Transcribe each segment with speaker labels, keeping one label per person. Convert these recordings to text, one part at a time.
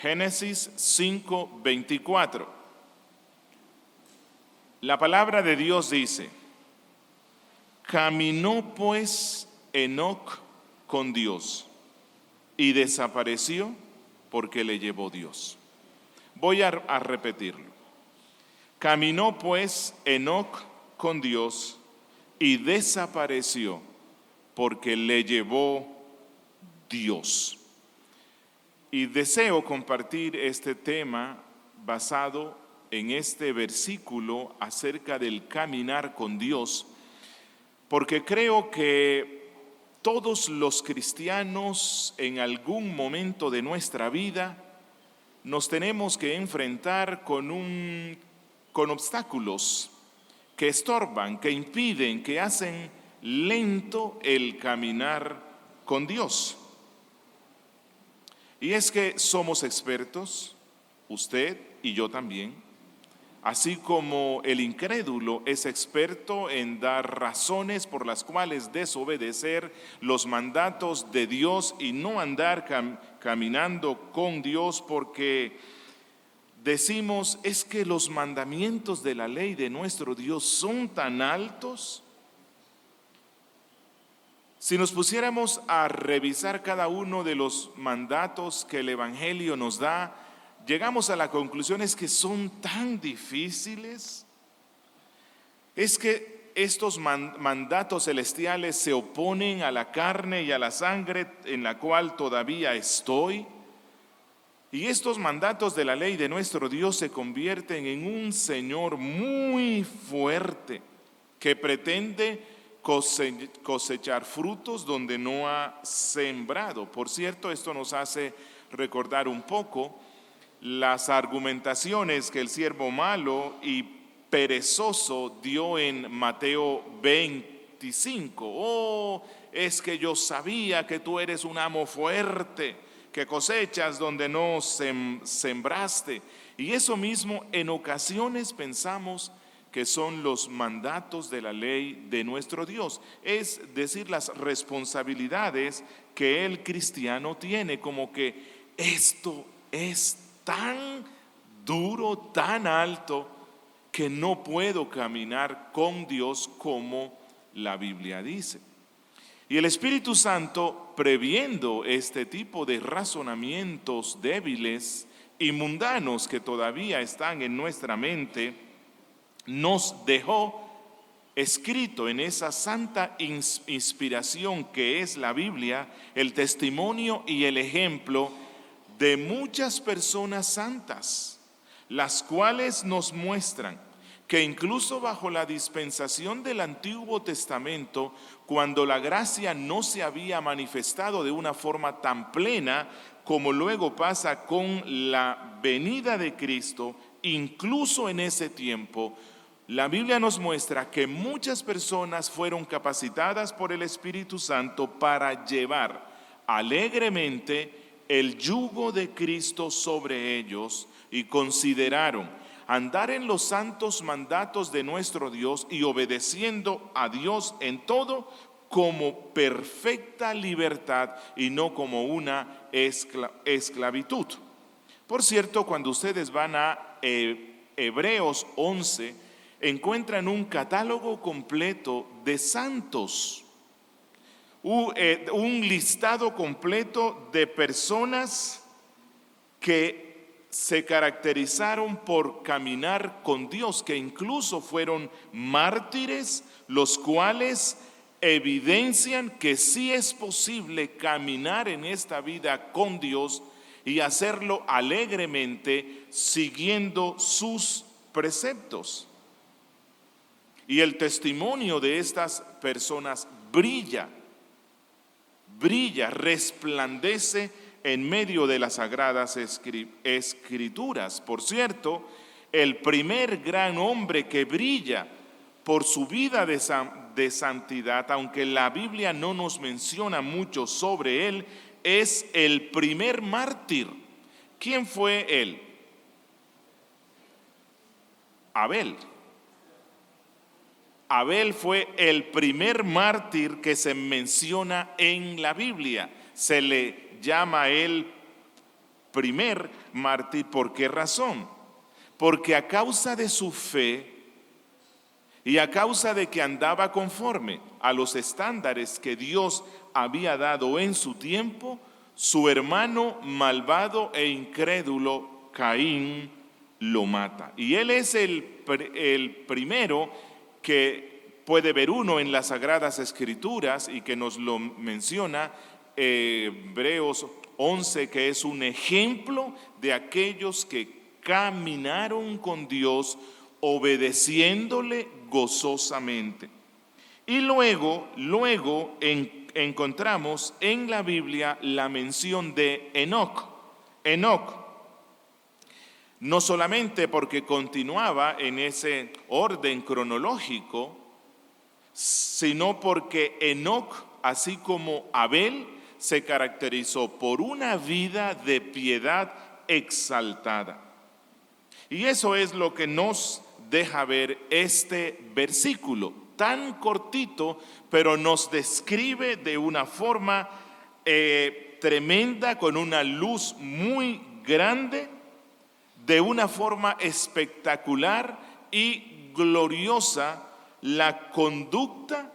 Speaker 1: Génesis 5:24. La palabra de Dios dice: caminó pues Enoc con Dios y desapareció porque le llevó Dios. Voy a repetirlo. Caminó pues Enoc con Dios y desapareció porque le llevó Dios. Y deseo compartir este tema basado en este versículo acerca del caminar con Dios, porque creo que todos los cristianos en algún momento de nuestra vida nos tenemos que enfrentar con obstáculos que estorban, que impiden, que hacen lento el caminar con Dios. Y es que somos expertos, usted y yo también, así como el incrédulo es experto en dar razones por las cuales desobedecer los mandatos de Dios y no andar caminando con Dios, porque decimos, es que los mandamientos de la ley de nuestro Dios son tan altos. Si nos pusiéramos a revisar cada uno de los mandatos que el Evangelio nos da, llegamos a la conclusión es que son tan difíciles. Es que estos mandatos celestiales se oponen a la carne y a la sangre en la cual todavía estoy. Y estos mandatos de la ley de nuestro Dios se convierten en un Señor muy fuerte que pretende cosechar frutos donde no ha sembrado. Por cierto, esto nos hace recordar un poco las argumentaciones que el siervo malo y perezoso dio en Mateo 25. Oh, es que yo sabía que tú eres un amo fuerte, que cosechas donde no sembraste. Y eso mismo en ocasiones pensamos que son los mandatos de la ley de nuestro Dios, es decir, las responsabilidades que el cristiano tiene, como que esto es tan duro, tan alto, que no puedo caminar con Dios como la Biblia dice. Y el Espíritu Santo, previendo este tipo de razonamientos débiles y mundanos que todavía están en nuestra mente, nos dejó escrito en esa santa inspiración que es la Biblia, el testimonio y el ejemplo de muchas personas santas, las cuales nos muestran que incluso bajo la dispensación del Antiguo Testamento, cuando la gracia no se había manifestado de una forma tan plena como luego pasa con la venida de Cristo, incluso en ese tiempo, la Biblia nos muestra que muchas personas fueron capacitadas por el Espíritu Santo para llevar alegremente el yugo de Cristo sobre ellos y consideraron andar en los santos mandatos de nuestro Dios y obedeciendo a Dios en todo como perfecta libertad y no como una esclavitud. Por cierto, cuando ustedes van a Hebreos 11, encuentran un catálogo completo de santos, un listado completo de personas que se caracterizaron por caminar con Dios, que incluso fueron mártires, los cuales evidencian que sí es posible caminar en esta vida con Dios y hacerlo alegremente siguiendo sus preceptos. Y el testimonio de estas personas brilla, resplandece en medio de las sagradas escrituras. Por cierto, el primer gran hombre que brilla por su vida de santidad, aunque la Biblia no nos menciona mucho sobre él, es el primer mártir. ¿Quién fue él? Abel. Abel fue el primer mártir que se menciona en la Biblia. Se le llama a él primer mártir. ¿Por qué razón? Porque a causa de su fe y a causa de que andaba conforme a los estándares que Dios había dado en su tiempo, su hermano malvado e incrédulo, Caín, lo mata. Y él es el primero que puede ver uno en las Sagradas Escrituras y que nos lo menciona Hebreos 11, que es un ejemplo de aquellos que caminaron con Dios obedeciéndole gozosamente. Y luego encontramos en la Biblia la mención de Enoc. Enoc, no solamente porque continuaba en ese orden cronológico, sino porque Enoc, así como Abel, se caracterizó por una vida de piedad exaltada. Y eso es lo que nos deja ver este versículo, tan cortito, pero nos describe de una forma tremenda, con una luz muy grande, de una forma espectacular y gloriosa, la conducta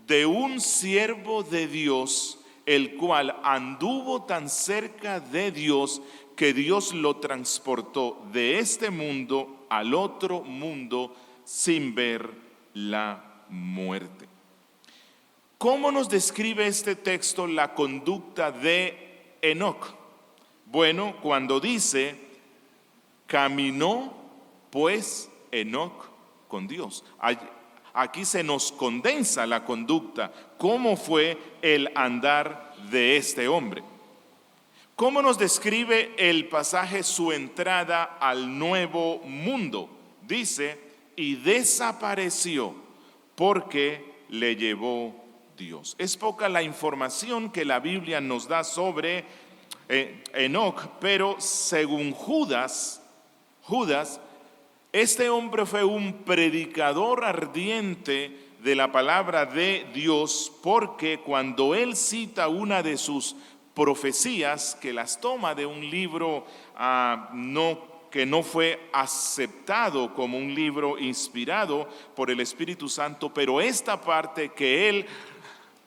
Speaker 1: de un siervo de Dios, el cual anduvo tan cerca de Dios que Dios lo transportó de este mundo al otro mundo sin ver la muerte. ¿Cómo nos describe este texto la conducta de Enoc? Bueno, cuando dice, caminó pues Enoc con Dios. Aquí se nos condensa la conducta, cómo fue el andar de este hombre. ¿Cómo nos describe el pasaje su entrada al nuevo mundo? Dice, y desapareció porque le llevó Dios. Es poca la información que la Biblia nos da sobre Enoc, pero según Judas, este hombre fue un predicador ardiente de la palabra de Dios, porque cuando él cita una de sus profecías, que las toma de un libro que no fue aceptado como un libro inspirado por el Espíritu Santo, pero esta parte que él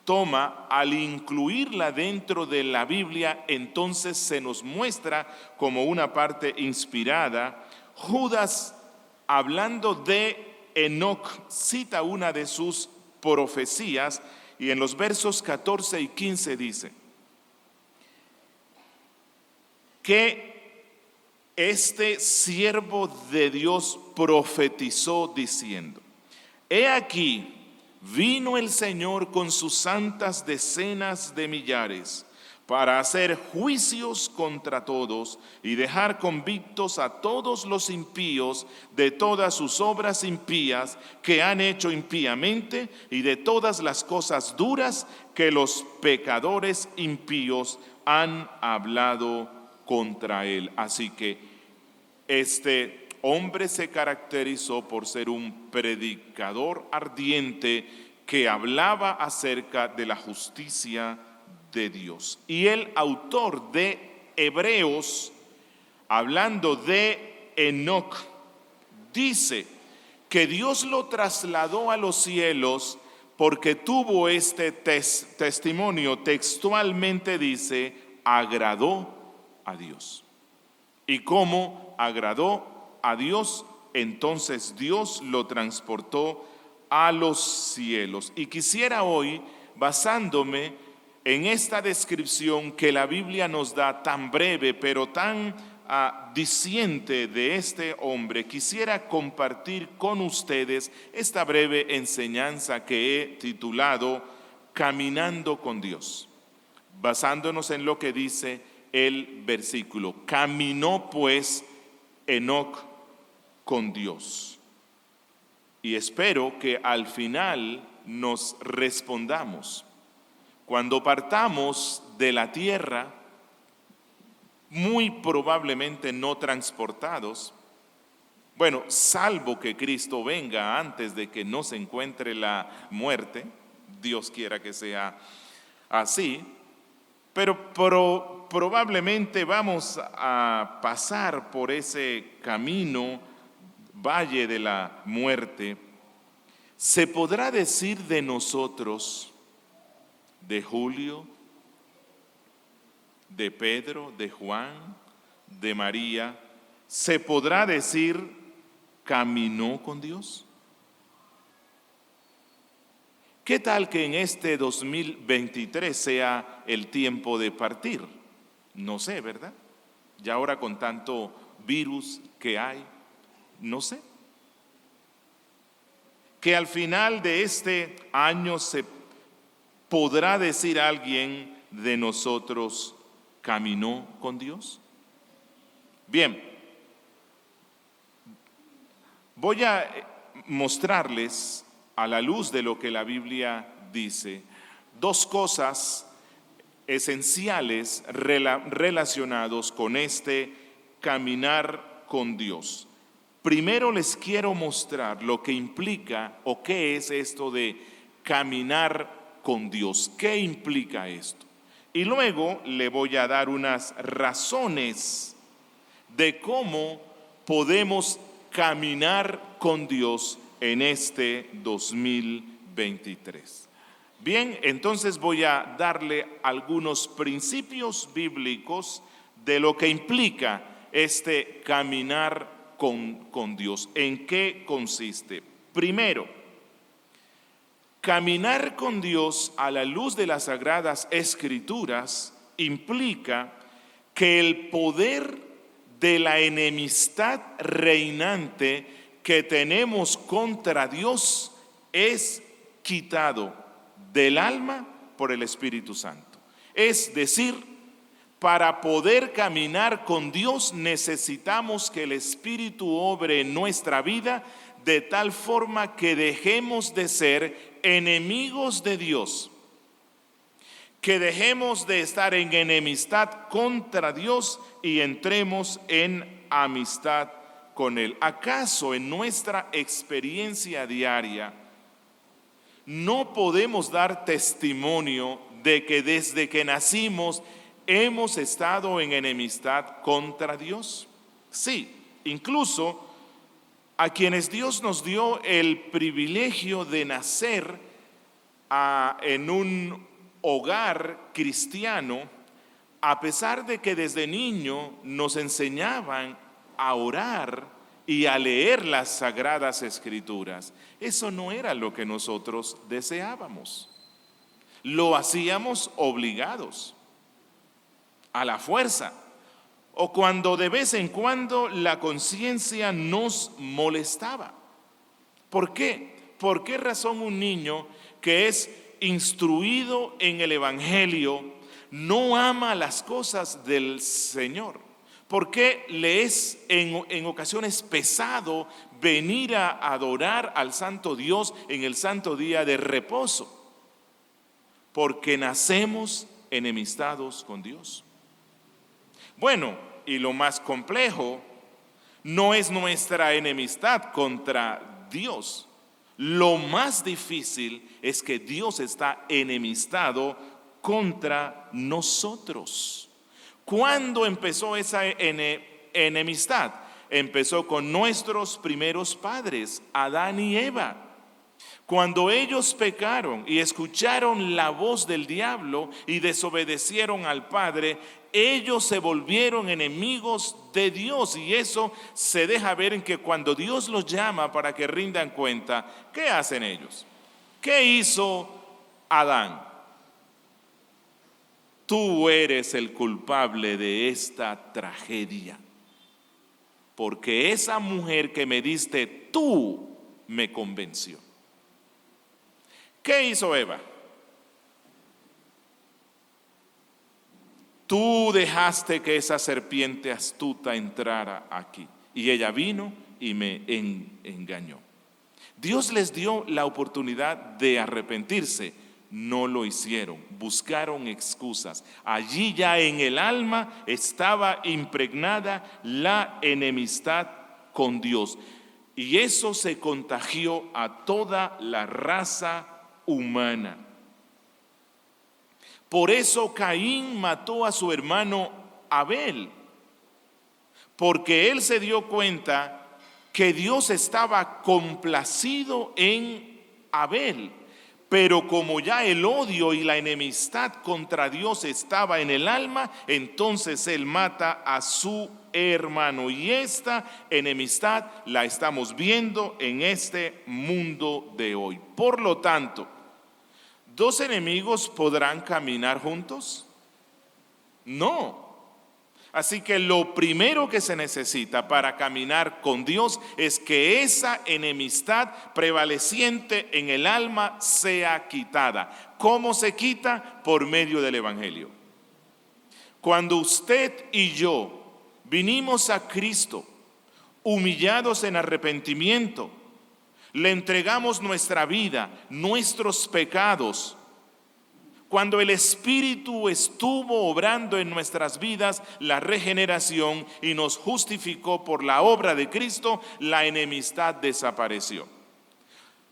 Speaker 1: toma, al incluirla dentro de la Biblia, entonces se nos muestra como una parte inspirada. Judas, hablando de Enoc, cita una de sus profecías y en los versos 14 y 15 dice que este siervo de Dios profetizó diciendo, he aquí, vino el Señor con sus santas decenas de millares para hacer juicios contra todos y dejar convictos a todos los impíos de todas sus obras impías que han hecho impíamente y de todas las cosas duras que los pecadores impíos han hablado contra él. Así que este hombre se caracterizó por ser un predicador ardiente que hablaba acerca de la justicia de Dios. Y el autor de Hebreos, hablando de Enoc, dice que Dios lo trasladó a los cielos porque tuvo este testimonio. Textualmente dice, agradó a Dios. ¿Y cómo agradó a Dios? Entonces Dios lo transportó a los cielos. Y quisiera hoy, basándome en esta descripción que la Biblia nos da tan breve, pero tan diciente de este hombre, quisiera compartir con ustedes esta breve enseñanza que he titulado Caminando con Dios, basándonos en lo que dice el versículo. Caminó pues Enoc con Dios. Y espero que al final nos respondamos. Cuando partamos de la tierra, muy probablemente no transportados, bueno, salvo que Cristo venga antes de que nos encuentre la muerte, Dios quiera que sea así, pero probablemente vamos a pasar por ese camino, valle de la muerte, se podrá decir de nosotros, de Julio, de Pedro, de Juan, de María, se podrá decir, ¿caminó con Dios? ¿Qué tal que en este 2023 sea el tiempo de partir? No sé, ¿verdad? Ya ahora con tanto virus que hay, no sé. Que al final de este año se podrá decir alguien de nosotros, ¿caminó con Dios? Bien, voy a mostrarles a la luz de lo que la Biblia dice, dos cosas esenciales relacionados con este caminar con Dios. Primero les quiero mostrar lo que implica o qué es esto de caminar con Dios. ¿Qué implica esto? Y luego le voy a dar unas razones de cómo podemos caminar con Dios en este 2023. Bien, entonces voy a darle algunos principios bíblicos de lo que implica este caminar con Dios. ¿En qué consiste? Primero, caminar con Dios a la luz de las Sagradas Escrituras implica que el poder de la enemistad reinante que tenemos contra Dios es quitado del alma por el Espíritu Santo. Es decir, para poder caminar con Dios necesitamos que el Espíritu obre en nuestra vida de tal forma que dejemos de ser enemigos de Dios, que dejemos de estar en enemistad contra Dios y entremos en amistad con Él. ¿Acaso en nuestra experiencia diaria no podemos dar testimonio de que desde que nacimos hemos estado en enemistad contra Dios? Sí, incluso a quienes Dios nos dio el privilegio de nacer en un hogar cristiano, a pesar de que desde niño nos enseñaban a orar y a leer las Sagradas Escrituras, eso no era lo que nosotros deseábamos. Lo hacíamos obligados, a la fuerza, o cuando de vez en cuando la conciencia nos molestaba. ¿Por qué? ¿Por qué razón un niño que es instruido en el Evangelio no ama las cosas del Señor? ¿Por qué le es en ocasiones pesado venir a adorar al Santo Dios en el santo día de reposo? Porque nacemos enemistados con Dios. Bueno, y lo más complejo no es nuestra enemistad contra Dios. Lo más difícil es que Dios está enemistado contra nosotros. ¿Cuándo empezó esa enemistad? Empezó con nuestros primeros padres, Adán y Eva. Cuando ellos pecaron y escucharon la voz del diablo y desobedecieron al Padre, ellos se volvieron enemigos de Dios, y eso se deja ver en que cuando Dios los llama para que rindan cuenta, ¿qué hacen ellos? ¿Qué hizo Adán? Tú eres el culpable de esta tragedia, porque esa mujer que me diste tú me convenció. ¿Qué hizo Eva? Tú dejaste que esa serpiente astuta entrara aquí, y ella vino y me engañó. Dios les dio la oportunidad de arrepentirse, no lo hicieron, buscaron excusas. Allí ya en el alma estaba impregnada la enemistad con Dios, y eso se contagió a toda la raza humana. Por eso Caín mató a su hermano Abel, porque él se dio cuenta que Dios estaba complacido en Abel, pero como ya el odio y la enemistad contra Dios estaba en el alma, entonces él mata a su hermano. Y esta enemistad la estamos viendo en este mundo de hoy. Por lo tanto, ¿dos enemigos podrán caminar juntos? No. Así que lo primero que se necesita para caminar con Dios es que esa enemistad prevaleciente en el alma sea quitada. ¿Cómo se quita? Por medio del Evangelio. Cuando usted y yo vinimos a Cristo humillados en arrepentimiento, le entregamos nuestra vida, nuestros pecados. Cuando el Espíritu estuvo obrando en nuestras vidas la regeneración y nos justificó por la obra de Cristo, la enemistad desapareció.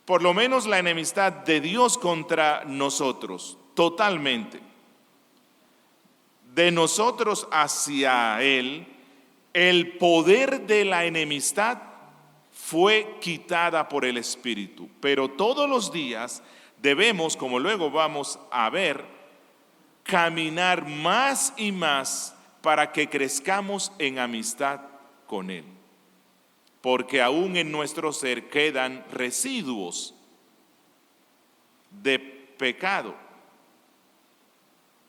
Speaker 1: Por lo menos la enemistad de Dios contra nosotros, totalmente. De nosotros hacia Él, el poder de la enemistad fue quitada por el Espíritu. Pero todos los días debemos, como luego vamos a ver, caminar más y más para que crezcamos en amistad con Él. Porque aún en nuestro ser quedan residuos de pecado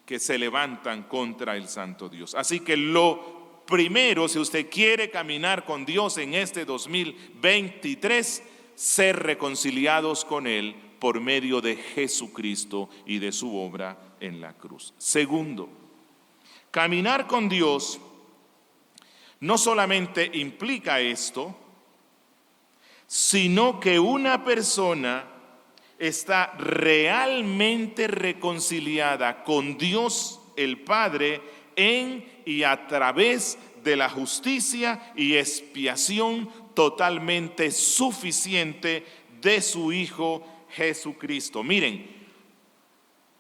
Speaker 1: que se levantan contra el Santo Dios. Así que lo primero, si usted quiere caminar con Dios en este 2023, ser reconciliados con Él por medio de Jesucristo y de su obra en la cruz. Segundo, caminar con Dios no solamente implica esto, sino que una persona está realmente reconciliada con Dios el Padre en y a través de la justicia y expiación totalmente suficiente de su Hijo Jesucristo. Miren,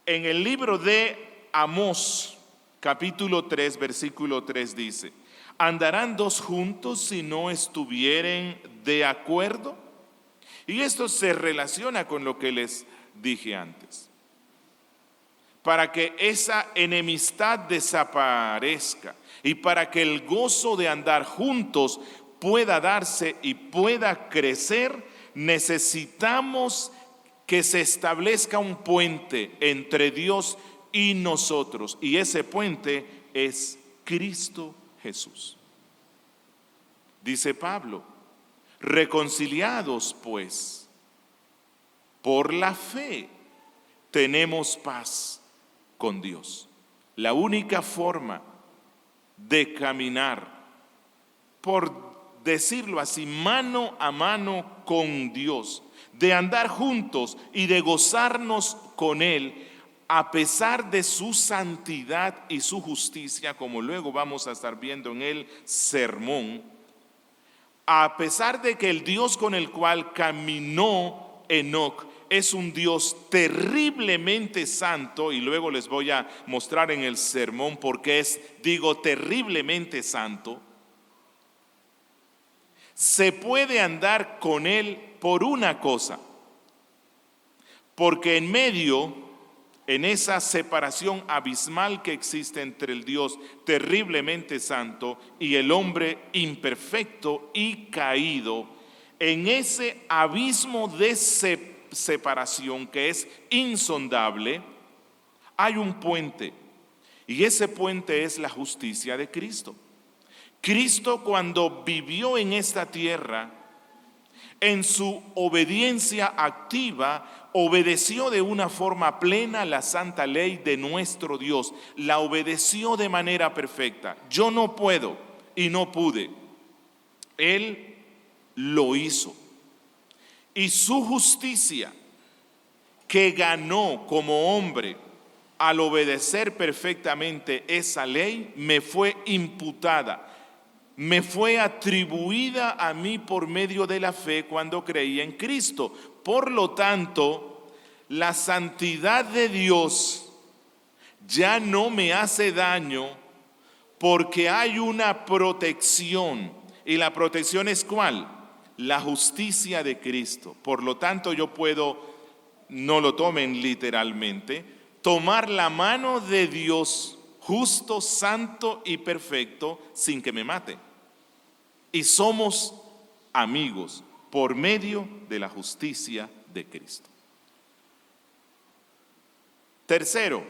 Speaker 1: en el libro de Amós, capítulo 3, versículo 3 dice: ¿andarán dos juntos si no estuvieren de acuerdo? Y esto se relaciona con lo que les dije antes. Para que esa enemistad desaparezca y para que el gozo de andar juntos pueda darse y pueda crecer, necesitamos que se establezca un puente entre Dios y nosotros, y ese puente es Cristo Jesús. Dice Pablo: reconciliados pues por la fe tenemos paz con Dios. La única forma de caminar, por decirlo así, mano a mano con Dios, de andar juntos y de gozarnos con Él, a pesar de su santidad y su justicia, como luego vamos a estar viendo en el sermón, a pesar de que el Dios con el cual caminó Enoc es un Dios terriblemente santo, y luego les voy a mostrar en el sermón por qué digo terriblemente santo, se puede andar con Él por una cosa, porque en medio, en esa separación abismal que existe entre el Dios terriblemente santo y el hombre imperfecto y caído, en ese abismo de separación que es insondable, hay un puente, y ese puente es la justicia de Cristo. Cristo, cuando vivió en esta tierra, en su obediencia activa, obedeció de una forma plena la santa ley de nuestro Dios. La obedeció de manera perfecta. Yo no puedo y no pude. Él lo hizo. Y su justicia, que ganó como hombre al obedecer perfectamente esa ley, me fue imputada. Me fue atribuida a mí por medio de la fe cuando creí en Cristo. Por lo tanto, la santidad de Dios ya no me hace daño porque hay una protección. ¿Y la protección es cuál? La justicia de Cristo. Por lo tanto, yo puedo, no lo tomen literalmente, tomar la mano de Dios justo, santo y perfecto sin que me mate. Y somos amigos por medio de la justicia de Cristo. Tercero,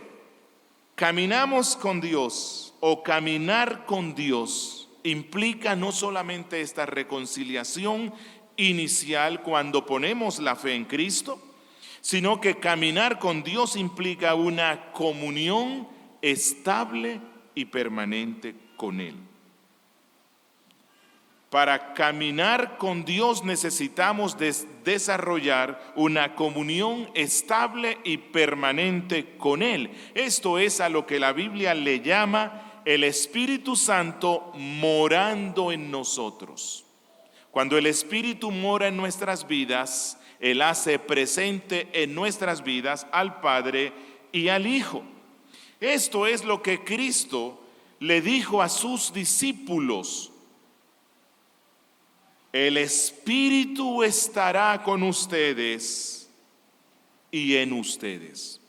Speaker 1: caminamos con Dios o caminar con Dios implica no solamente esta reconciliación inicial cuando ponemos la fe en Cristo, sino que caminar con Dios implica una comunión estable y permanente con Él. Para caminar con Dios necesitamos desarrollar una comunión estable y permanente con Él. Esto es a lo que la Biblia le llama el Espíritu Santo morando en nosotros. Cuando el Espíritu mora en nuestras vidas, Él hace presente en nuestras vidas al Padre y al Hijo. Esto es lo que Cristo le dijo a sus discípulos. El Espíritu estará con ustedes y en ustedes.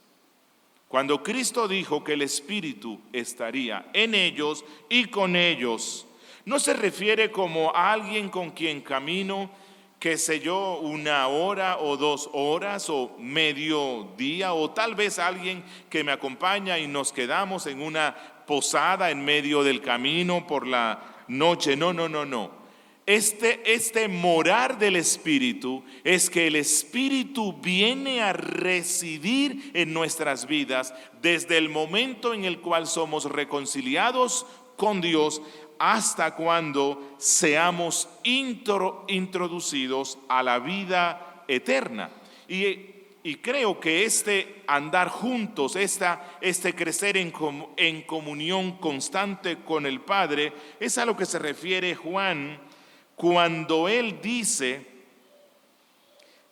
Speaker 1: Cuando Cristo dijo que el Espíritu estaría en ellos y con ellos, no se refiere como a alguien con quien camino, qué sé yo, 1 hora o 2 horas o medio día, o tal vez alguien que me acompaña y nos quedamos en una posada en medio del camino por la noche. No. Este morar del Espíritu es que el Espíritu viene a residir en nuestras vidas desde el momento en el cual somos reconciliados con Dios hasta cuando seamos introducidos a la vida eterna. Y creo que este andar juntos, este crecer en comunión constante con el Padre, es a lo que se refiere Juan cuando él dice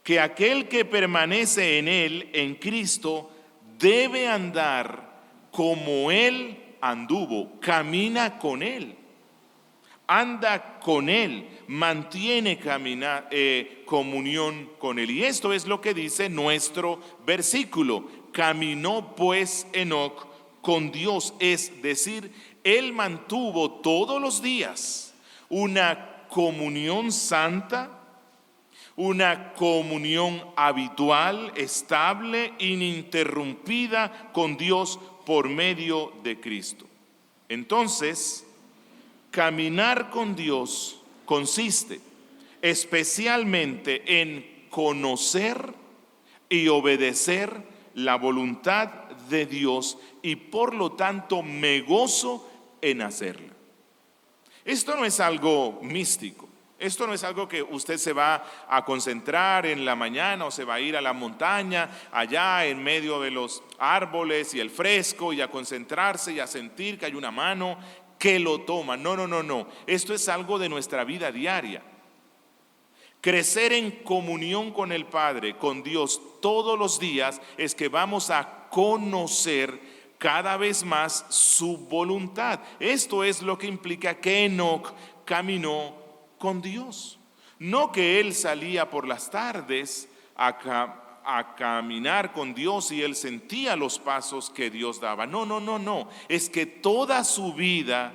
Speaker 1: que aquel que permanece en él, en Cristo, debe andar como él anduvo, camina con él, anda con él, mantiene comunión con él. Y esto es lo que dice nuestro versículo: caminó pues Enoc con Dios, es decir, él mantuvo todos los días una comunión santa, una comunión habitual, estable, ininterrumpida con Dios por medio de Cristo. Entonces, caminar con Dios consiste especialmente en conocer y obedecer la voluntad de Dios, y por lo tanto me gozo en hacerla. Esto no es algo místico, esto no es algo que usted se va a concentrar en la mañana o se va a ir a la montaña allá en medio de los árboles y el fresco y a concentrarse y a sentir que hay una mano que lo toma. No. Esto es algo de nuestra vida diaria. Crecer en comunión con el Padre, con Dios todos los días, es que vamos a conocer cada vez más su voluntad. Esto es lo que implica que Enoc caminó con Dios. No que él salía por las tardes a caminar con Dios y él sentía los pasos que Dios daba. No. Es que toda su vida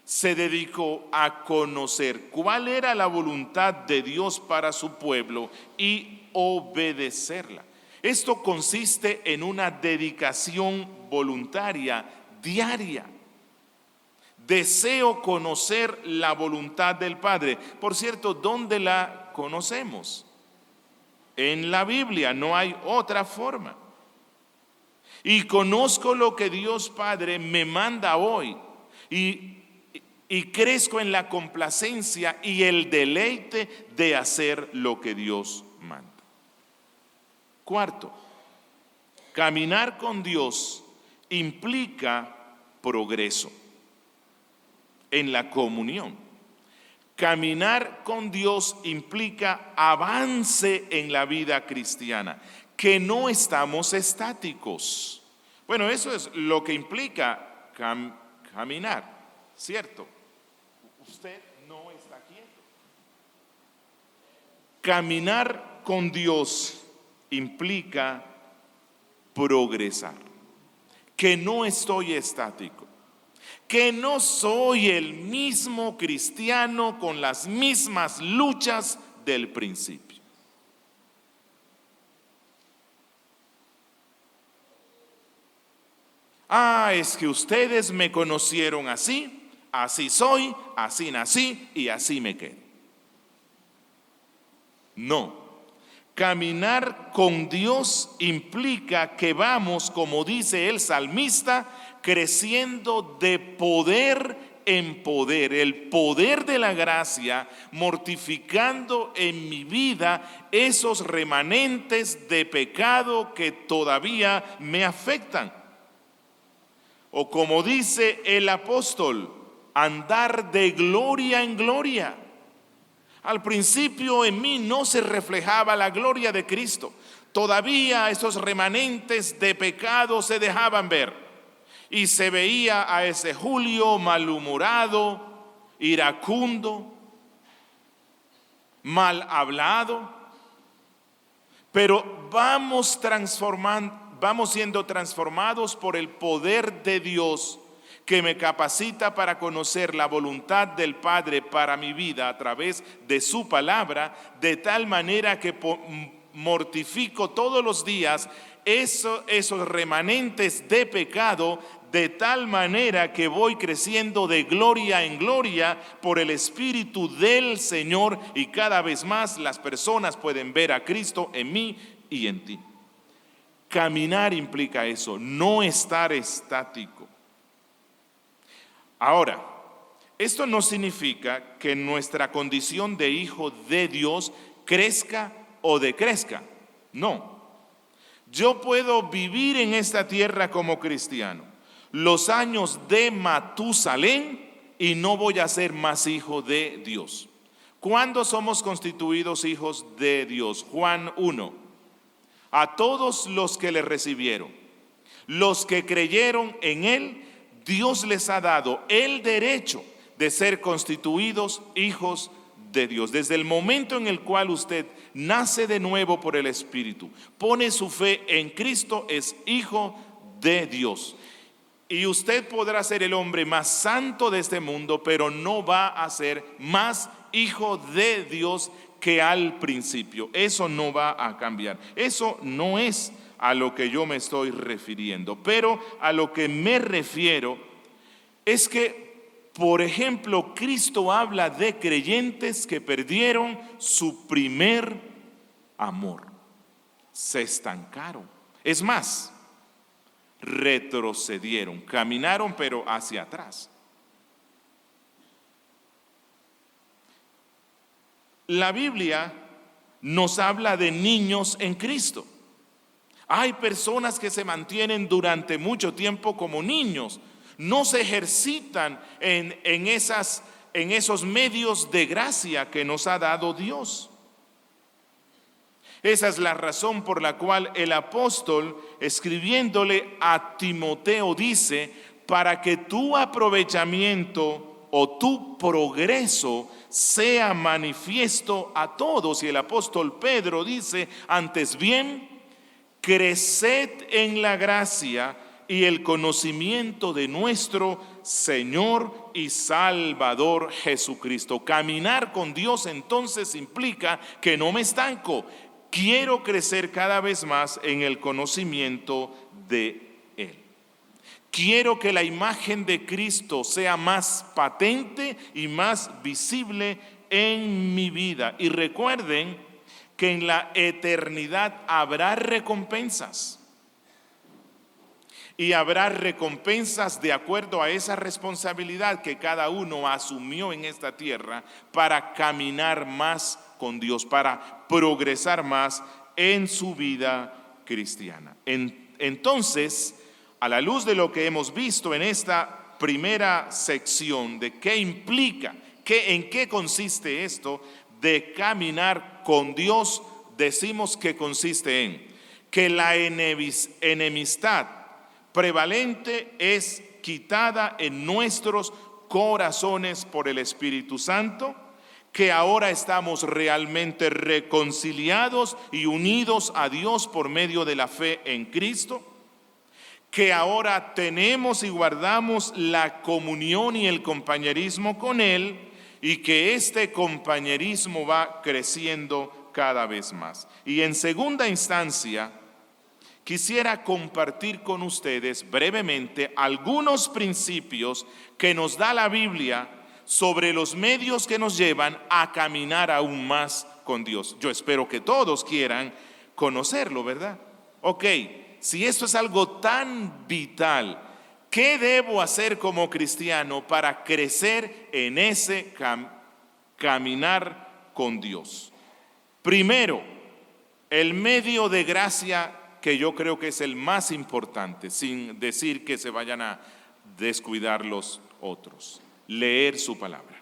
Speaker 1: se dedicó a conocer cuál era la voluntad de Dios para su pueblo y obedecerla. Esto consiste en una dedicación voluntaria diaria. Deseo conocer la voluntad del Padre. Por cierto, ¿dónde la conocemos? En la Biblia, no hay otra forma. Y conozco lo que Dios Padre me manda hoy. Y crezco en la complacencia y el deleite de hacer lo que Dios manda. Cuarto, caminar con Dios implica progreso en la comunión. Caminar con Dios implica avance en la vida cristiana, que no estamos estáticos. Bueno, eso es lo que implica caminar, ¿cierto? Usted no está quieto. Caminar con Dios implica progresar, que no estoy estático, que no soy el mismo cristiano con las mismas luchas del principio. Es que ustedes me conocieron así, así soy, así nací y así me quedo. No. Caminar con Dios implica que vamos, como dice el salmista, creciendo de poder en poder, el poder de la gracia, mortificando en mi vida esos remanentes de pecado que todavía me afectan. O como dice el apóstol, andar de gloria en gloria. Al principio en mí no se reflejaba la gloria de Cristo. Todavía esos remanentes de pecado se dejaban ver. Y se veía a ese Julio malhumorado, iracundo, mal hablado. Pero vamos siendo transformados por el poder de Dios que me capacita para conocer la voluntad del Padre para mi vida a través de su palabra, de tal manera que mortifico todos los días esos remanentes de pecado, de tal manera que voy creciendo de gloria en gloria por el Espíritu del Señor, y cada vez más las personas pueden ver a Cristo en mí y en ti. Caminar implica eso, no estar estático. Ahora, esto no significa que nuestra condición de hijo de Dios crezca o decrezca. No. Yo puedo vivir en esta tierra como cristiano los años de Matusalén y no voy a ser más hijo de Dios. ¿Cuándo somos constituidos hijos de Dios? Juan 1. A todos los que le recibieron, los que creyeron en Él, Dios les ha dado el derecho de ser constituidos hijos de Dios. Desde el momento en el cual usted nace de nuevo por el Espíritu, pone su fe en Cristo, es hijo de Dios. Y usted podrá ser el hombre más santo de este mundo, pero no va a ser más hijo de Dios que al principio. Eso no va a cambiar. Eso no es a lo que yo me estoy refiriendo. Pero a lo que me refiero es que, por ejemplo, Cristo habla de creyentes que perdieron su primer amor. Se estancaron. Es más, retrocedieron, caminaron pero hacia atrás. La Biblia nos habla de niños en Cristo. Hay personas que se mantienen durante mucho tiempo como niños, no se ejercitan en esos medios de gracia que nos ha dado Dios. Esa es la razón por la cual el apóstol, escribiéndole a Timoteo, dice: para que tu aprovechamiento o tu progreso sea manifiesto a todos. Y el apóstol Pedro dice: antes bien, creced en la gracia y el conocimiento de nuestro Señor y Salvador Jesucristo. Caminar con Dios entonces implica que no me estanco. Quiero crecer cada vez más en el conocimiento de Él. Quiero que la imagen de Cristo sea más patente y más visible en mi vida. Y recuerden que en la eternidad habrá recompensas. Y habrá recompensas de acuerdo a esa responsabilidad que cada uno asumió en esta tierra para caminar más con Dios, para progresar más en su vida cristiana. Entonces, a la luz de lo que hemos visto en esta primera sección de qué implica, en qué consiste esto de caminar con Dios, decimos que consiste en que la enemistad prevalente es quitada en nuestros corazones por el Espíritu Santo, que ahora estamos realmente reconciliados y unidos a Dios por medio de la fe en Cristo, que ahora tenemos y guardamos la comunión y el compañerismo con Él, y que este compañerismo va creciendo cada vez más. Y en segunda instancia, quisiera compartir con ustedes brevemente algunos principios que nos da la Biblia sobre los medios que nos llevan a caminar aún más con Dios. Yo espero que todos quieran conocerlo, ¿verdad? Ok, si esto es algo tan vital, ¿qué debo hacer como cristiano para crecer en ese caminar con Dios? Primero, el medio de gracia que yo creo que es el más importante, sin decir que se vayan a descuidar los otros: leer su palabra.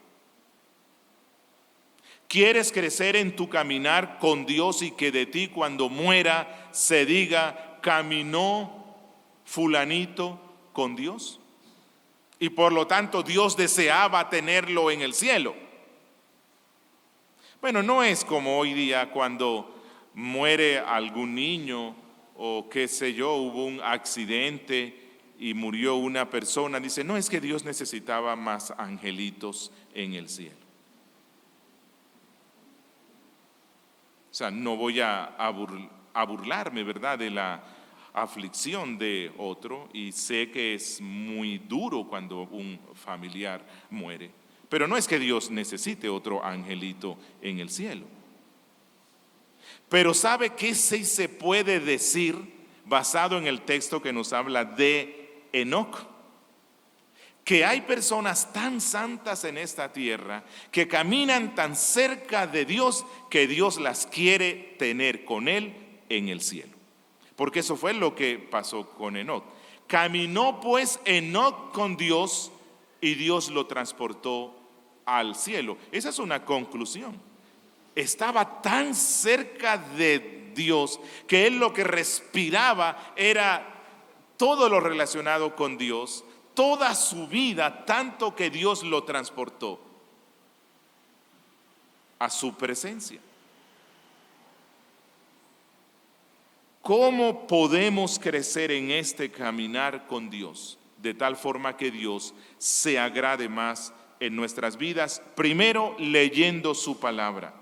Speaker 1: ¿Quieres crecer en tu caminar con Dios y que de ti cuando muera se diga, caminó fulanito con Dios? Y por lo tanto Dios deseaba tenerlo en el cielo. Bueno, no es como hoy día cuando muere algún niño o qué sé yo, hubo un accidente y murió una persona. Dice, no, es que Dios necesitaba más angelitos en el cielo. O sea, no voy a burlarme, ¿verdad?, de la aflicción de otro, y sé que es muy duro cuando un familiar muere, pero no es que Dios necesite otro angelito en el cielo. Pero ¿sabe qué sí se puede decir basado en el texto que nos habla de Enoc? Que hay personas tan santas en esta tierra que caminan tan cerca de Dios que Dios las quiere tener con Él en el cielo. Porque eso fue lo que pasó con Enoc. Caminó pues Enoc con Dios y Dios lo transportó al cielo. Esa es una conclusión. Estaba tan cerca de Dios que él lo que respiraba era todo lo relacionado con Dios, toda su vida, tanto que Dios lo transportó a su presencia. ¿Cómo podemos crecer en este caminar con Dios de tal forma que Dios se agrade más en nuestras vidas? Primero, leyendo su palabra.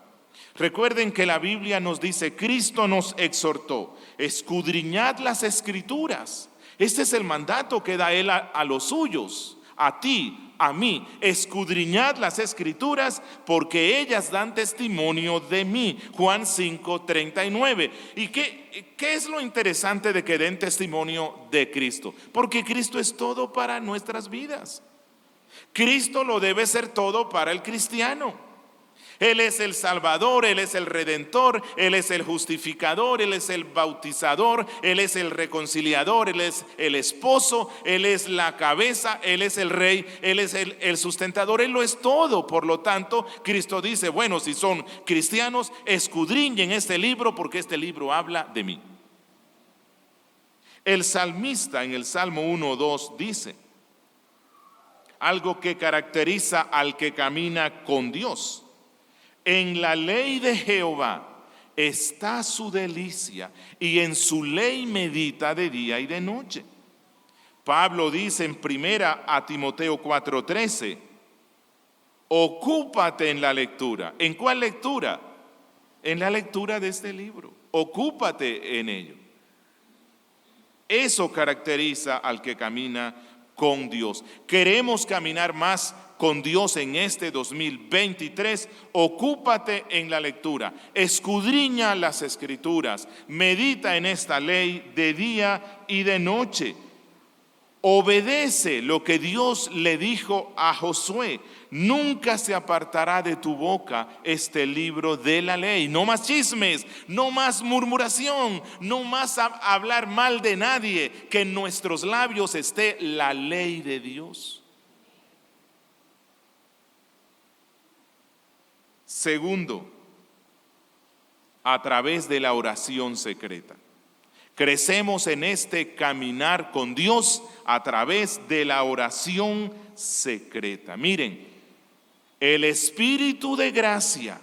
Speaker 1: Recuerden que la Biblia nos dice, Cristo nos exhortó, escudriñad las Escrituras. Este es el mandato que da Él a los suyos, a ti, a mí. Escudriñad las Escrituras porque ellas dan testimonio de mí. Juan 5:39. ¿Y qué es lo interesante de que den testimonio de Cristo? Porque Cristo es todo para nuestras vidas. Cristo lo debe ser todo para el cristiano. Él es el Salvador, Él es el Redentor, Él es el justificador, Él es el bautizador, Él es el reconciliador, Él es el esposo, Él es la cabeza, Él es el rey, Él es el sustentador, Él lo es todo. Por lo tanto, Cristo dice, bueno, si son cristianos, escudriñen este libro porque este libro habla de mí. El salmista en el Salmo 1:2 dice algo que caracteriza al que camina con Dios. En la ley de Jehová está su delicia, y en su ley medita de día y de noche. Pablo dice en primera a Timoteo 4:13, ocúpate en la lectura. ¿En cuál lectura? En la lectura de este libro. Ocúpate en ello. Eso caracteriza al que camina con Dios. Queremos caminar más con Dios en este 2023, ocúpate en la lectura, escudriña las Escrituras, medita en esta ley de día y de noche. Obedece lo que Dios le dijo a Josué: nunca se apartará de tu boca este libro de la ley. No más chismes, no más murmuración, no más hablar mal de nadie, que en nuestros labios esté la ley de Dios. Segundo, a través de la oración secreta. Crecemos en este caminar con Dios a través de la oración secreta. Miren, el espíritu de gracia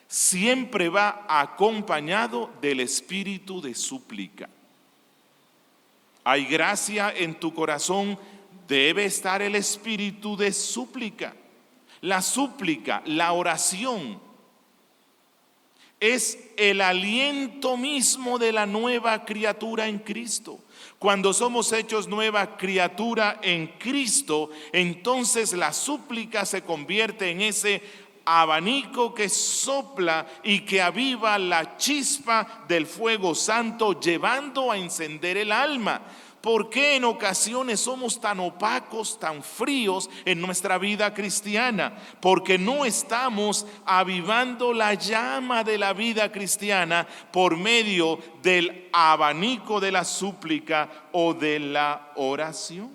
Speaker 1: siempre va acompañado del espíritu de súplica. Hay gracia en tu corazón, debe estar el espíritu de súplica. La súplica, la oración, es el aliento mismo de la nueva criatura en Cristo. Cuando somos hechos nueva criatura en Cristo, entonces la súplica se convierte en ese abanico que sopla y que aviva la chispa del fuego santo, llevando a encender el alma. ¿Por qué en ocasiones somos tan opacos, tan fríos en nuestra vida cristiana? Porque no estamos avivando la llama de la vida cristiana por medio del abanico de la súplica o de la oración.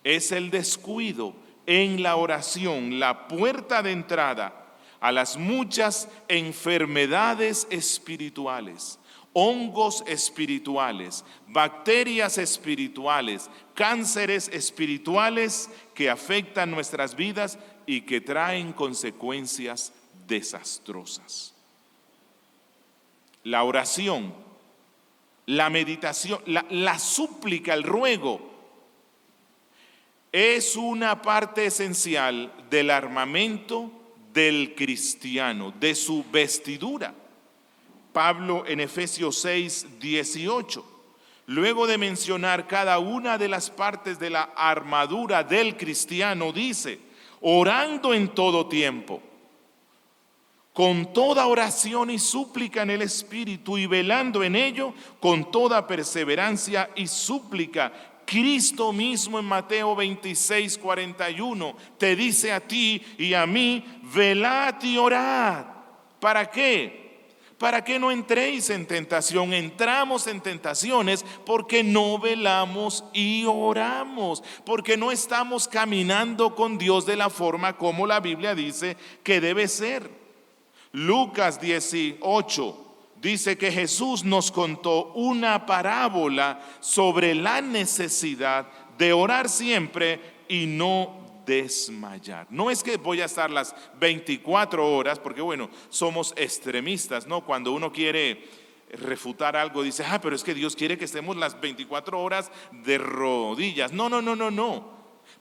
Speaker 1: Es el descuido en la oración la puerta de entrada a las muchas enfermedades espirituales, hongos espirituales, bacterias espirituales, cánceres espirituales que afectan nuestras vidas y que traen consecuencias desastrosas. La oración, la meditación, la súplica, el ruego, es una parte esencial del armamento del cristiano, de su vestidura. Pablo en Efesios 6:18, luego de mencionar cada una de las partes de la armadura del cristiano, dice: orando en todo tiempo, con toda oración y súplica en el Espíritu, y velando en ello con toda perseverancia y súplica. Cristo mismo en Mateo 26:41 te dice a ti y a mí: velad y orad. ¿Para qué? Para que no entréis en tentación. Entramos en tentaciones porque no velamos y oramos, porque no estamos caminando con Dios de la forma como la Biblia dice que debe ser. Lucas 18 dice que Jesús nos contó una parábola sobre la necesidad de orar siempre y no desmayar. No es que voy a estar las 24 horas, porque bueno, somos extremistas, ¿no? Cuando uno quiere refutar algo, dice: pero es que Dios quiere que estemos las 24 horas de rodillas. No.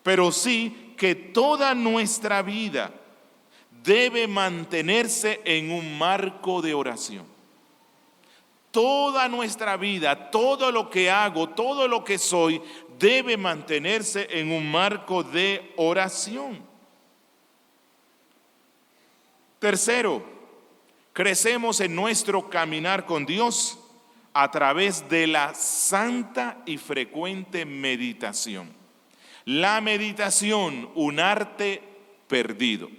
Speaker 1: Pero sí que toda nuestra vida debe mantenerse en un marco de oración. Toda nuestra vida, todo lo que hago, todo lo que soy, debe mantenerse en un marco de oración. Tercero, crecemos en nuestro caminar con Dios a través de la santa y frecuente meditación. La meditación, un arte perdido.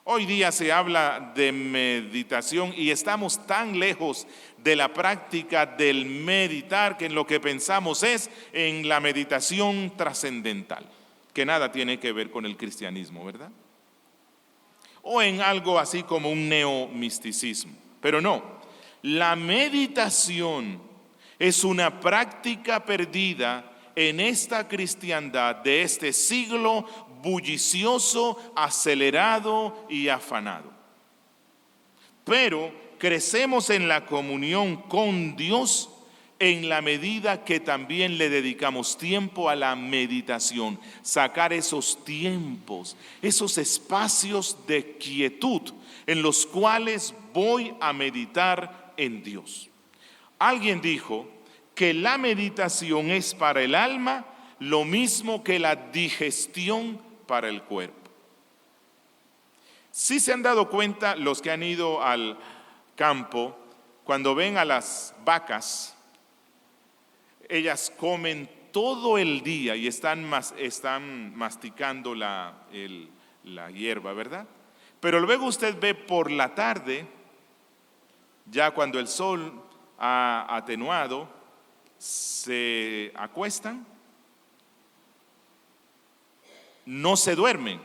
Speaker 1: Hoy día se habla de meditación y estamos tan lejos de la práctica del meditar que en lo que pensamos es en la meditación trascendental, que nada tiene que ver con el cristianismo, ¿verdad? O en algo así como un neomisticismo. Pero no, la meditación es una práctica perdida en esta cristiandad de este siglo bullicioso, acelerado y afanado. Pero crecemos en la comunión con Dios en la medida que también le dedicamos tiempo a la meditación, sacar esos tiempos, esos espacios de quietud en los cuales voy a meditar en Dios. Alguien dijo que la meditación es para el alma lo mismo que la digestión para el cuerpo. Si se han dado cuenta los que han ido al campo, cuando ven a las vacas, ellas comen todo el día y están masticando la hierba, ¿verdad? Pero luego usted ve por la tarde, ya cuando el sol ha atenuado, se acuestan, no se duermen,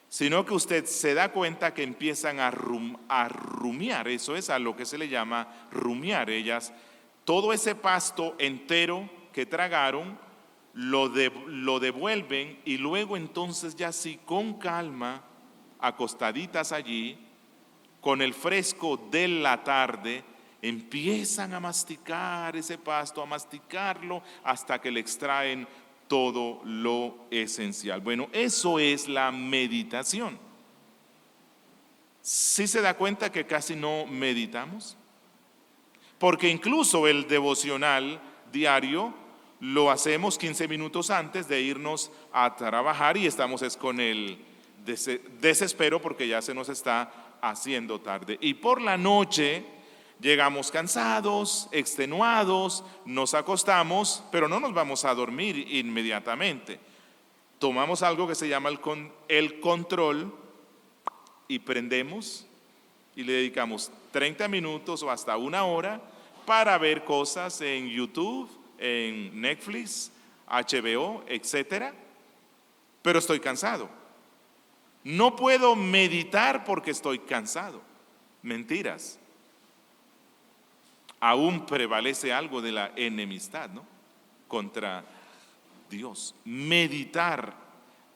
Speaker 1: sino que usted se da cuenta que empiezan a rumiar. Eso es a lo que se le llama rumiar. Ellas, todo ese pasto entero que tragaron, lo devuelven, y luego entonces ya sí, con calma, acostaditas allí, con el fresco de la tarde, empiezan a masticar ese pasto, a masticarlo hasta que le extraen todo lo esencial. Bueno, eso es la meditación. ¿Sí se da cuenta que casi no meditamos? Porque incluso el devocional diario lo hacemos 15 minutos antes de irnos a trabajar, y estamos con el desespero porque ya se nos está haciendo tarde. Y por la noche llegamos cansados, extenuados, nos acostamos, pero no nos vamos a dormir inmediatamente. Tomamos algo que se llama el control y prendemos y le dedicamos 30 minutos o hasta una hora para ver cosas en YouTube, en Netflix, HBO, etcétera. Pero estoy cansado. No puedo meditar porque estoy cansado. Mentiras. Aún prevalece algo de la enemistad, ¿no?, contra Dios. Meditar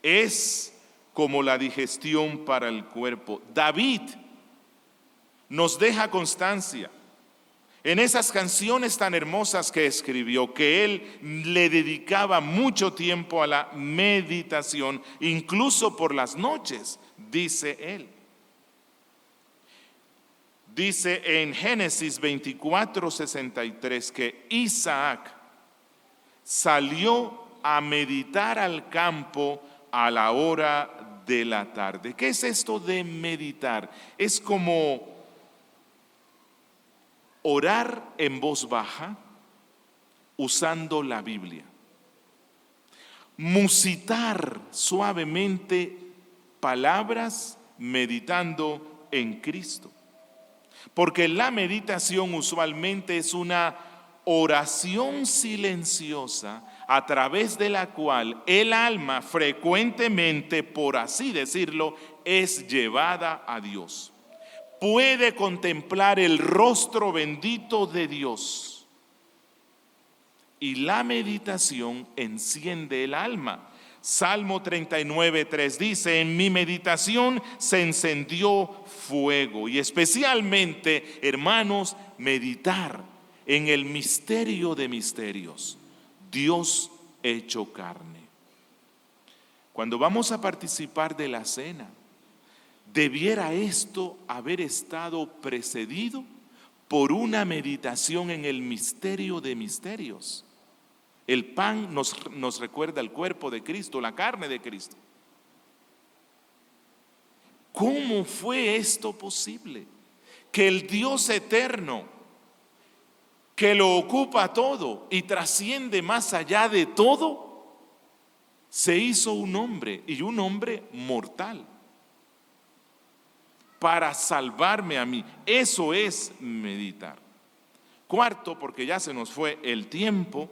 Speaker 1: es como la digestión para el cuerpo. David nos deja constancia en esas canciones tan hermosas que escribió, que él le dedicaba mucho tiempo a la meditación, incluso por las noches, dice él. Dice en Génesis 24:63 que Isaac salió a meditar al campo a la hora de la tarde. ¿Qué es esto de meditar? Es como orar en voz baja usando la Biblia. Musitar suavemente palabras meditando en Cristo. Porque la meditación usualmente es una oración silenciosa a través de la cual el alma frecuentemente, por así decirlo, es llevada a Dios. Puede contemplar el rostro bendito de Dios. Y la meditación enciende el alma. Salmo 39:3 dice: en mi meditación se encendió fuego. Y especialmente, hermanos, meditar en el misterio de misterios, Dios hecho carne. Cuando vamos a participar de la cena, debiera esto haber estado precedido por una meditación en el misterio de misterios. El pan nos recuerda el cuerpo de Cristo, la carne de Cristo. ¿Cómo fue esto posible? Que el Dios eterno, que lo ocupa todo y trasciende más allá de todo, se hizo un hombre, y un hombre mortal, para salvarme a mí. Eso es meditar. Cuarto, porque ya se nos fue el tiempo,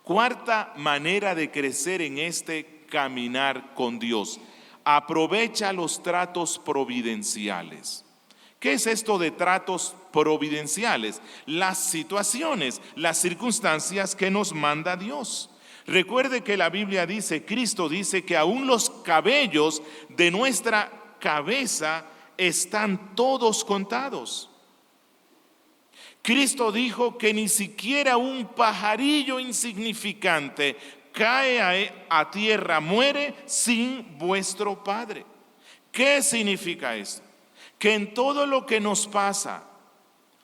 Speaker 1: cuarta manera de crecer en este caminar con Dios: aprovecha los tratos providenciales. ¿Qué es esto de tratos providenciales? Las situaciones, las circunstancias que nos manda Dios. Recuerde que la Biblia dice, Cristo dice, que aún los cabellos de nuestra cabeza están todos contados. Cristo dijo que ni siquiera un pajarillo insignificante cae a tierra, muere sin vuestro Padre. ¿Qué significa esto? Que en todo lo que nos pasa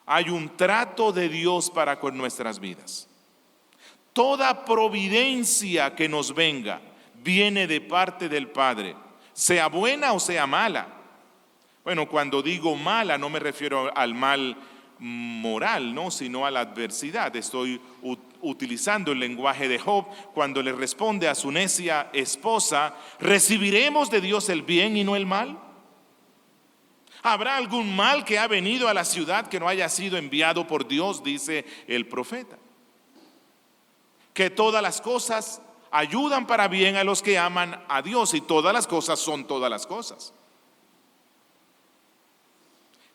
Speaker 1: hay un trato de Dios para con nuestras vidas. Toda providencia que nos venga viene de parte del Padre, sea buena o sea mala. Bueno, cuando digo mala no me refiero al mal moral, ¿no?, sino a la adversidad. Estoy utilizando el lenguaje de Job cuando le responde a su necia esposa: ¿recibiremos de Dios el bien y no el mal? ¿Habrá algún mal que ha venido a la ciudad que no haya sido enviado por Dios?, dice el profeta. Que todas las cosas ayudan para bien a los que aman a Dios, y todas las cosas son todas las cosas.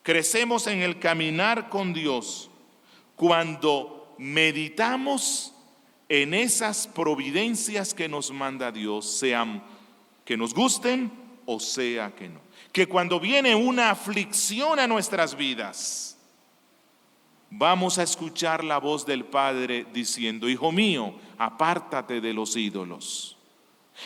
Speaker 1: Crecemos en el caminar con Dios cuando meditamos en esas providencias que nos manda Dios, sean que nos gusten o sea que no. Que cuando viene una aflicción a nuestras vidas, vamos a escuchar la voz del Padre diciendo: hijo mío, apártate de los ídolos.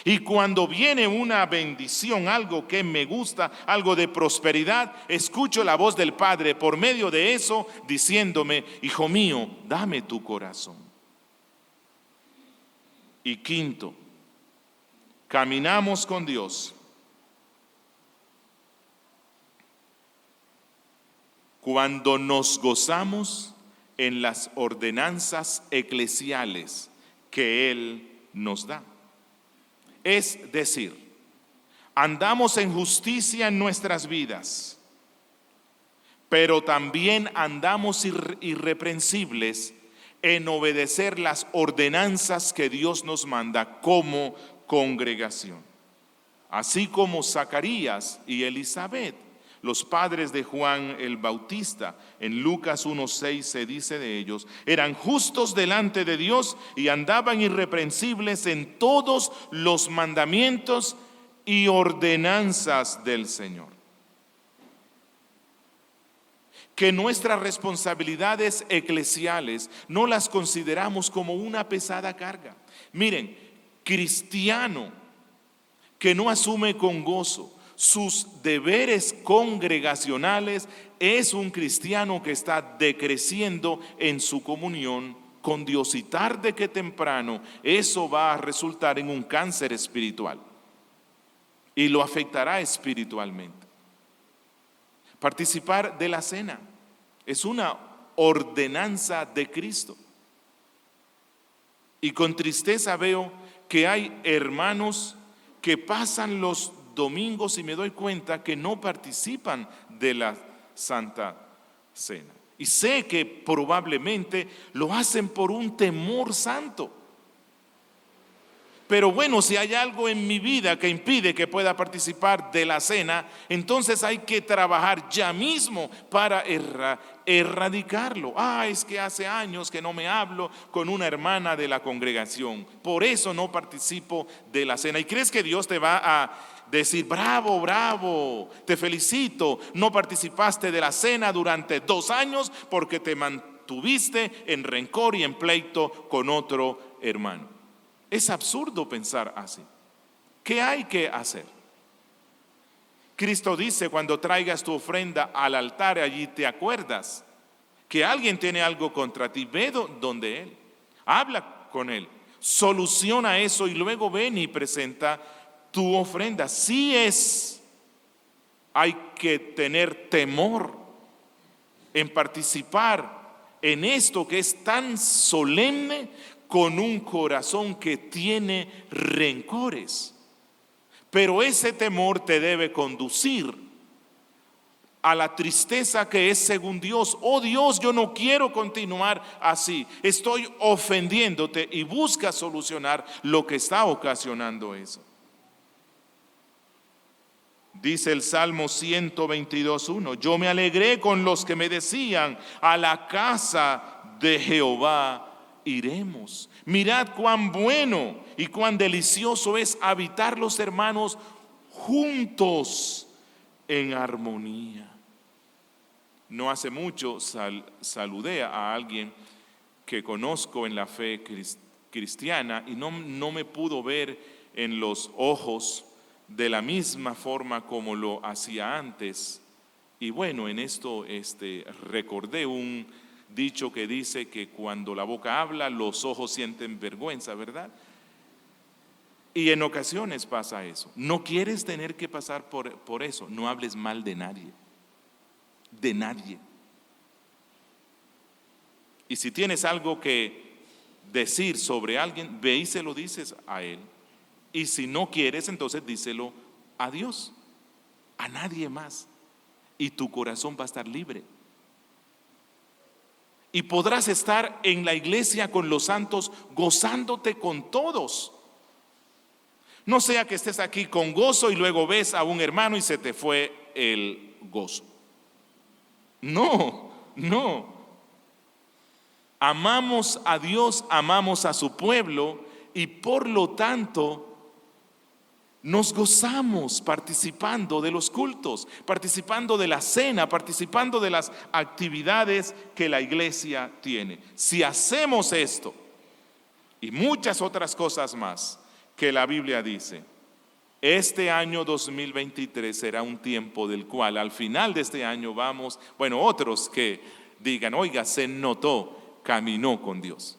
Speaker 1: Y cuando viene una bendición, algo que me gusta, algo de prosperidad, escucho la voz del Padre por medio de eso diciéndome: hijo mío, dame tu corazón. Y quinto, caminamos con Dios cuando nos gozamos en las ordenanzas eclesiales que Él nos da. Es decir, andamos en justicia en nuestras vidas, pero también andamos irreprensibles en obedecer las ordenanzas que Dios nos manda como congregación. Así como Zacarías y Elizabeth, los padres de Juan el Bautista, en Lucas 1:6 se dice de ellos: eran justos delante de Dios y andaban irreprensibles en todos los mandamientos y ordenanzas del Señor. Que nuestras responsabilidades eclesiales no las consideramos como una pesada carga. Miren, cristiano que no asume con gozo sus deberes congregacionales es un cristiano que está decreciendo en su comunión con Dios, y tarde que temprano eso va a resultar en un cáncer espiritual y lo afectará espiritualmente. Participar de la cena es una ordenanza de Cristo, y con tristeza veo que hay hermanos que pasan los domingos y me doy cuenta que no participan de la Santa Cena. Y sé que probablemente lo hacen por un temor santo. Pero bueno, si hay algo en mi vida que impide que pueda participar de la cena, entonces hay que trabajar ya mismo para erradicarlo. Es que hace años que no me hablo con una hermana de la congregación, por eso no participo de la cena. ¿Y crees que Dios te va a decir: bravo, bravo, te felicito, no participaste de la cena durante 2 años porque te mantuviste en rencor y en pleito con otro hermano? Es absurdo pensar así. ¿Qué hay que hacer? Cristo dice: cuando traigas tu ofrenda al altar, allí te acuerdas que alguien tiene algo contra ti, ve donde Él, habla con Él, soluciona eso y luego ven y presenta tu ofrenda. Hay que tener temor en participar en esto que es tan solemne, con un corazón que tiene rencores. Pero ese temor te debe conducir a la tristeza que es según Dios. Oh Dios, yo no quiero continuar así, estoy ofendiéndote, y busca solucionar lo que está ocasionando eso. Dice el Salmo 122:1: yo me alegré con los que me decían: a la casa de Jehová iremos. Mirad cuán bueno y cuán delicioso es habitar los hermanos juntos en armonía. No hace mucho saludé a alguien que conozco en la fe cristiana y no me pudo ver en los ojos de la misma forma como lo hacía antes. Y bueno, en esto recordé un dicho que dice que cuando la boca habla, los ojos sienten vergüenza, ¿verdad? Y en ocasiones pasa eso. No quieres tener que pasar por eso, no hables mal de nadie. De nadie. Y si tienes algo que decir sobre alguien, ve y se lo dices a él. Y si no quieres, entonces díselo a Dios, a nadie más. Y tu corazón va a estar libre. Y podrás estar en la iglesia con los santos, gozándote con todos, No sea que estés aquí con gozo y luego ves a un hermano y se te fue el gozo. No, no. Amamos a Dios, amamos a su pueblo y por lo tanto nos gozamos participando de los cultos, participando de la cena, participando de las actividades que la iglesia tiene. Si hacemos esto y muchas otras cosas más que la Biblia dice, este año 2023 será un tiempo del cual al final de este año otros que digan, oiga, se notó, caminó con Dios,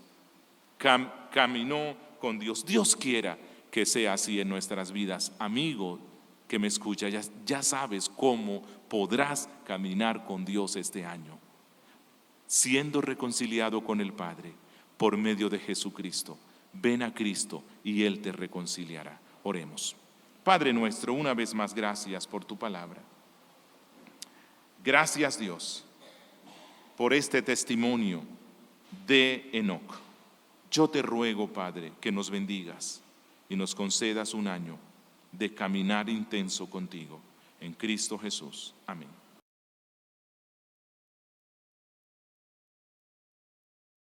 Speaker 1: caminó con Dios. Dios quiera que sea así en nuestras vidas. Amigo que me escucha, ya sabes cómo podrás caminar con Dios este año, siendo reconciliado con el Padre por medio de Jesucristo. Ven a Cristo y Él te reconciliará. Oremos. Padre nuestro, una vez más, gracias por tu palabra. Gracias, Dios, por este testimonio de Enoc. Yo te ruego, Padre, que nos bendigas y nos concedas un año de caminar intenso contigo. En Cristo Jesús. Amén.